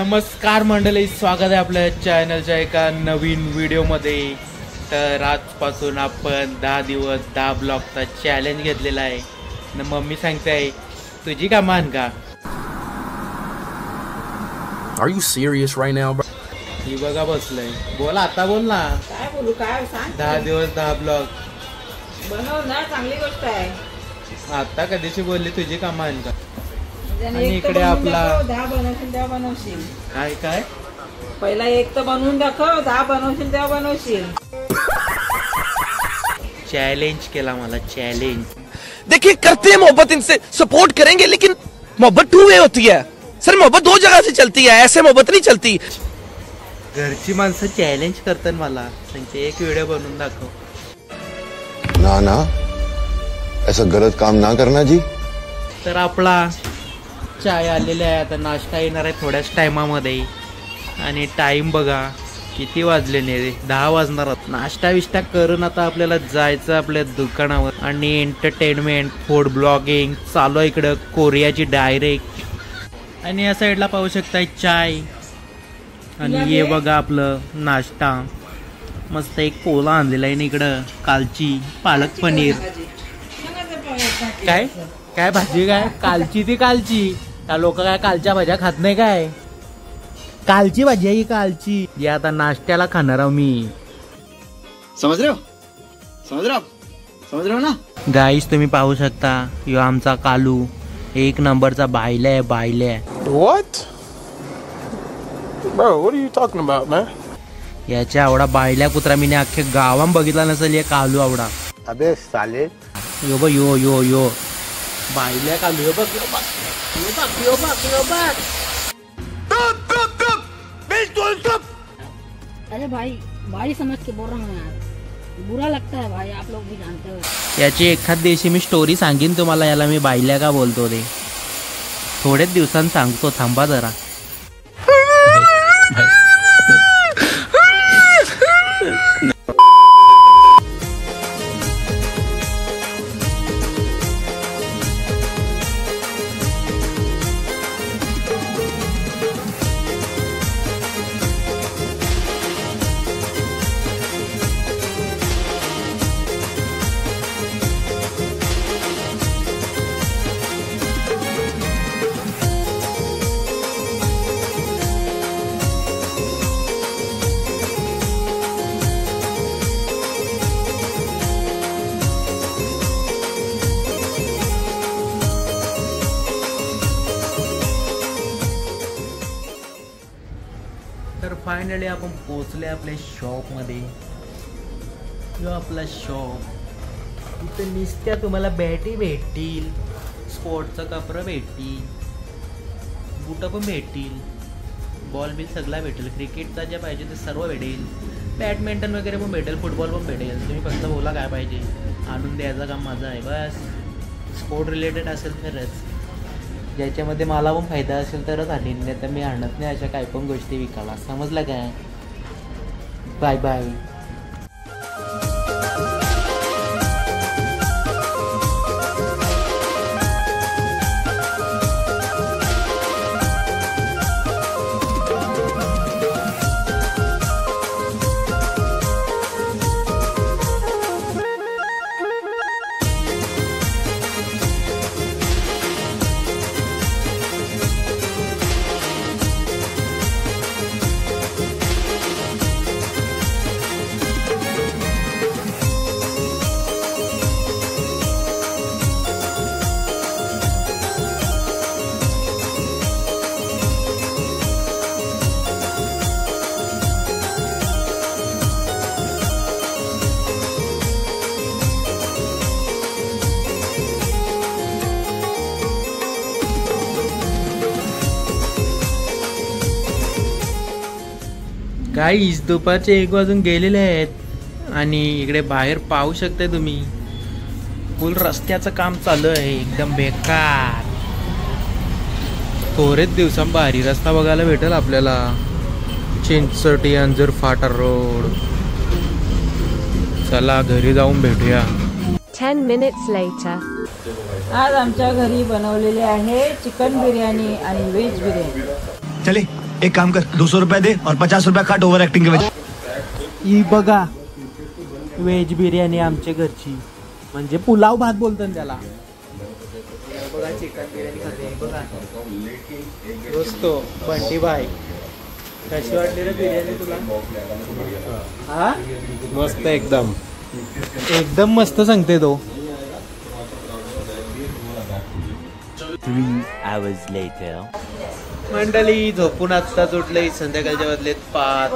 नमस्कार मंडळी, स्वागत आहे आपल्या चॅनलच्या एका नवीन व्हिडिओमध्ये। तर आजपासून आपण 10 दिवस 10 ब्लॉगचा चॅलेंज घेतलेला आहे। न मम्मी सांगते आहे तुझी का मान का? Are you serious right now, bro? ही बघा बसलंय, बोल आता बोल ना। काय बोलू, काय सांग। 10 दिवस 10 ब्लॉग बनव ना, चांगली गोष्ट आहे। आता कधीची बोलली तुझी का मान का? आणि इकडे आपला 10 बनवशील तेव्हा बनवशील। काय काय पहिला एक तर बनवून दाखव, 10 बनवशील तेव्हा बनवशील। चॅलेंज केला मला, चॅलेंज। देखिए करते हैं मोहब्बत, इनसे सपोर्ट करेंगे, लेकिन मोहब्बत टू वे होती है सर। मोहब्बत 2 जगह से चलती है, ऐसे मोहब्बत नहीं चलती। घरची माणसं चॅलेंज करतात मला, सांगते एक व्हिडिओ बनवून दाखव। ना ना, ऐसा गलत काम ना करना जी। तर आपला चाय आलेला आहे, आता नाश्ता येणार आहे थोड्याच टायमामध्ये। आणि टाइम बघा किती वाजले ने, 10 वाजणार। नाश्ता विष्टा करून आता आपल्याला जायचं आपल्या दुकानावर। आणि एंटरटेनमेंट फूड ब्लॉगिंग चालू आहे इकडं, कोरियाची डायरेक्ट। आणि या साईडला पाहू शकताय चाय। आणि हे बघा आपलं नाश्ता, मस्त एक पोला आणलेला आहे इकडं, कालची पालक पनीर। काय काय भाजी, काय कालची ती कालची का? लोक काय कालच्या भाज्या खात नाही काय? कालची भाजी आहे ही, कालची। जी आता नाश्त्याला खाणार आहो मी। समझ रहे हो ना? गाईस तुम्ही पाहू शकता, यो आमचा कालू एक नंबरचा बायल्या आहे, बायल्या। What? Bro, what are you talking about, man? याच्या आवडा बायल्या कुत्रा मी अख्ख्या गावात बघितला नसेल हे कालू आवडा। अबे साले, यो बघ, यो यो यो बायल्या कालू, यो बघ यो बघ यो बघ यो बघ यो बघ। अरे भाई समझ के बोल रहा हूँ यार, बुरा लगता है भाई, आप लोग भी जानते हो। याची एखाद दिवशी मी स्टोरी सांगेन तुम्हाला, याला मी बायल्या का बोलतो ते थोड्याच दिवसांनी सांगतो, थांबा जरा। तर फायनली आपण पोहोचले आपल्या शॉपमध्ये। जो आपला शॉप, इथं निस्त्या तुम्हाला बॅटी भेटतील, स्पोर्टचं कपडं भेटतील, बुटं पण भेटतील, बॉल बिल सगळा भेटेल, क्रिकेटचा जे पाहिजे ते सर्व भेटेल, बॅडमिंटन वगैरे पण भेटेल, फुटबॉल पण भेटेल। तुम्ही फक्त बोला काय पाहिजे, आणून द्यायचं काम माझं आहे बस। स्पोर्ट रिलेटेड असेल तरच, ज्याच्यामध्ये मला पण फायदा असेल तरच आणीन, नाही तर मी आणत नाही अशा काही पण गोष्टी विकायला, समजलं काय? Bye bye. गाईस दुपारचे 1 वाजून गेलेले आहेत। आणि इकडे बाहेर पाहू शकताय तुम्ही, फुल रस्त्याचं काम चालू आहे, एकदम बेकार। थोडेच दिवसां भारी रस्ता बघायला भेटेल आपल्याला, चिंचोटी अंजूर फाटा रोड। चला घरी जाऊन भेटूया। 10 minutes later. आज आमच्या घरी बनवलेले आहे चिकन बिर्याणी आणि व्हेज बिर्याणी। चले एक काम कर 200 रुपए दे और 50 रुपए काट ओव्हर ऍक्टिंग के वजह। ही बघा व्हेज बिर्याणी आमच्या घरची, म्हणजे पुलाव भात बोलतात त्याला. बघा चिकन बिर्याणी खाते बघा दोस्तो बंटी भाई. कशी वाटली रे बिर्याणी तुला? हा मस्त एकदम एकदम मस्त सांगते तो. 3 hours later. मंडळी झोपून आत्ताच उठले, संध्याकाळच्या वाजलेत 5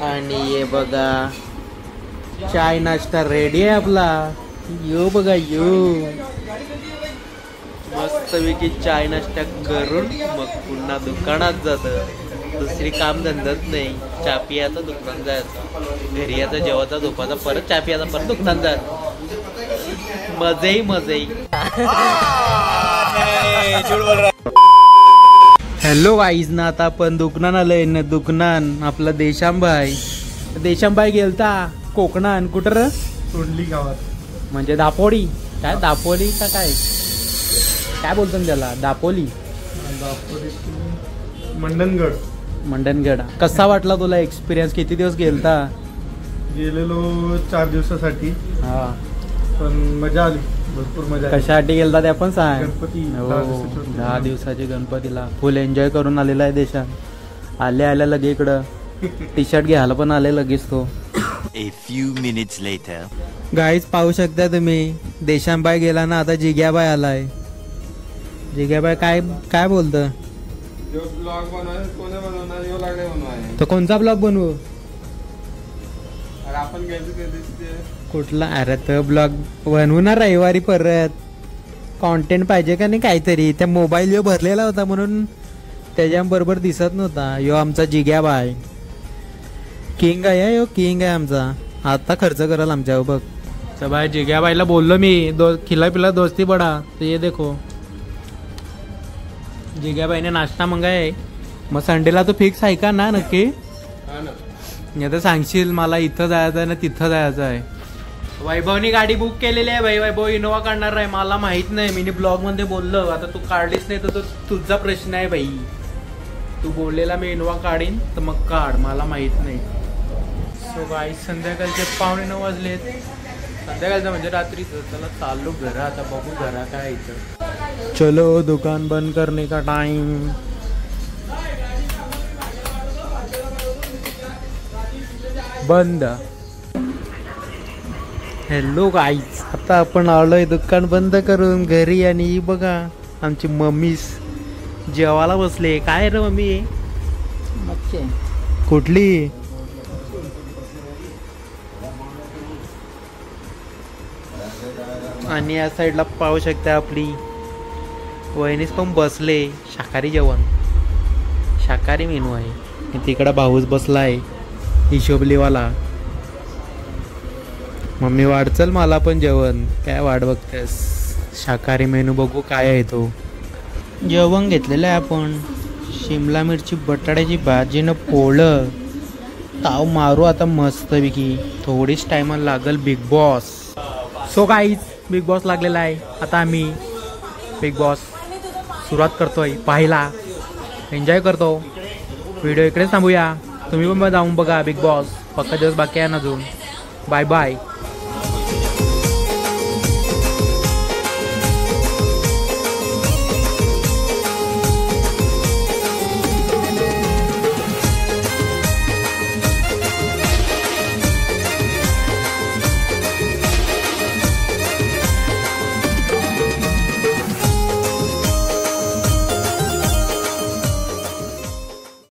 आणि हे बघा चाय नाश्ता रेडी आहे आपला. यो बघा यो मस्तपैकी चाय नाश्ता करून मग पुन्हा दुकानात जातं. दुसरी काम धंदाच नाही, चहा पियाचं दुकान जायचं, घरी याचं जेवायचा झोपाचा परत चहा पियाचा परत दुकान जायचं. मजे मजे. हॅलो गाईज ना, आता आपण दुकान आलोय ना, दुकान आपलं देशांबाई गेलता कोकणात. कुठं र? तोंडली गावात, म्हणजे दापोली. काय दापोली का काय बोलतो त्याला? दापोली मंडनगड. कसा वाटला तुला एक्सपिरियन्स? किती दिवस गेलता? गेलेलो 4 दिवसासाठी. हा पण मजा आली, भरपूर मजा आली. कशासाठी गेलता ते आपण सांग. गणपती 10 दिवसाची गणपतीला फुल एन्जॉय करून आलेला आहे देशात. आल्या लगे इकडं टी शर्ट घ्यायला पण आले लगेच तो. A few minutes later. Guys पाहू शकता तुम्ही, देशांबाई गेला ना, आता जिग्याबाई आलाय. जिग्याबाई काय बोलतं? तो कोणचा ब्लॉग बनवू? आपण कुठला? अरे तो ब्लॉग बनवू ना रविवारी परत. कॉन्टेंट पाहिजे का नाही काहीतरी. त्या मोबाईल यो भरलेला होता म्हणून त्याच्याबरोबर दिसत नव्हता. यो आमचा जिग्याबाई किंग आहे. यो किंग आहे आमचा. आता खर्च कराल आमच्यावर बघ. तर बाय जिग्याबाईला बोललो मी, खिला पिला दोस्ती बडा. तर ये देखो जिग्याबाईने नाश्ता मंगाय. मग संडेला तो फिक्स आहे का ना नक्की? नाही तर सांगशील मला इथं जायचं आहे ना तिथं जायचं आहे. वैभवनी गाडी बुक केलेली आहे भाई. वैभव इनोवा काढणार आहे. मला माहित नाही, मी ब्लॉग मध्ये बोललो. आता तू काढलीच नाही तर तो तुझा प्रश्न आहे भाई. तू बोललेला मी इनोवा काढीन तर मग काढ, मला माहित नाही. सो गाईस संध्याकाळचे 8:45 वाजलेत. संध्याकाळचं म्हणजे रात्रीचं. चला चाललो घरा. आता बघू घरा काय इथं. चलो दुकान बंद करने का टाइम. बंद. हॅलो गाईज, आता आपण आलोय दुकान बंद करून घरी. आणि बघा आमची मम्मीस जेवायला बसले. काय रे मम्मी? मच्छी कुठली? आणि या साईडला पाहू शकता आपली वहिनीस पण बसले. शाकाहारी जेवण, शाकाहारी मेनू आहे. तिकडं भाऊच बसला आहे हिशोबलीवाला. मम्मी वाढचल मला पण जेवण. काय वाट बघतेस? शाकाहारी मेनू बघू काय आहे तो. जेवण घेतलेलं आहे आपण. शिमला मिरची बटाट्याची भाजीनं पोळं. ताव मारू आता मस्तपैकी. थोडीच टायमाला लागल big boss. So guys big boss लागलेला आहे. आता आम्ही बिग बॉस सुरुवात करतोय पाहायला. एन्जॉय करतो. व्हिडिओ इकडेच थांबूया. तुम्ही पण जाऊन बघा बिग बॉस. पक्का दिवस बाकी आहे ना अजून. Bye bye.